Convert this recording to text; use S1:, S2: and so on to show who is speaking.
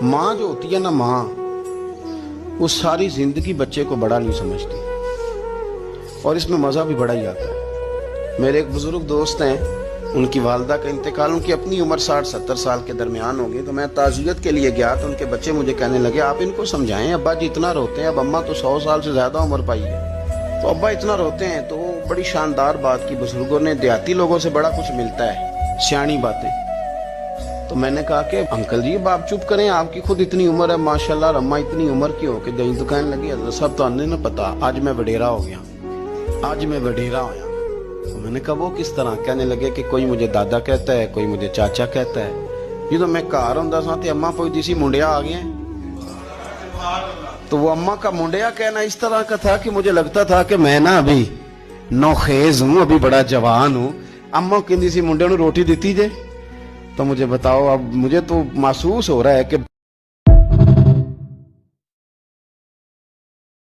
S1: माँ जो होती है ना, माँ, वो सारी जिंदगी बच्चे को बड़ा नहीं समझती और इसमें मजा भी बड़ा ही आता है। मेरे एक बुजुर्ग दोस्त हैं, उनकी वालदा का इंतकाल, उनकी अपनी उम्र 60-70 साल के दरमियान हो गई। तो मैं ताज़ियत के लिए गया तो उनके बच्चे मुझे कहने लगे, आप इनको समझाएं, अब्बा जी इतना रोते हैं, अब अम्मा तो 100 साल से ज्यादा उम्र पाई है, तो अब्बा इतना रोते हैं। तो बड़ी शानदार बात की, बुजुर्गों ने, देहाती लोगों से बड़ा कुछ मिलता है, सियानी बातें। तो मैंने कहा कि अंकल जी अब आप चुप करें, आपकी खुद इतनी उम्र है माशाल्लाह, अम्मा इतनी उम्र की हो के दही दुकान लगी है, सब तो आने ना पता, आज मैं वडेरा हो गया, आज मैं वडेरा हो गया। तो मैंने कहा वो किस तरह? कहने लगे कि कोई मुझे दादा कहता है, कोई मुझे चाचा कहता है। ये तो मैं घर होंदा सा ते अम्मा पुछदी सी मुंडिया आ गया। तो वो अम्मा का मुंडिया कहना इस तरह का था कि मुझे लगता था कि मैं ना अभी नौखेज हूँ, अभी बड़ा जवान हूँ। अम्मा कहती सी मुंडे नूं रोटी दी जे। तो मुझे बताओ, अब मुझे तो महसूस हो रहा है कि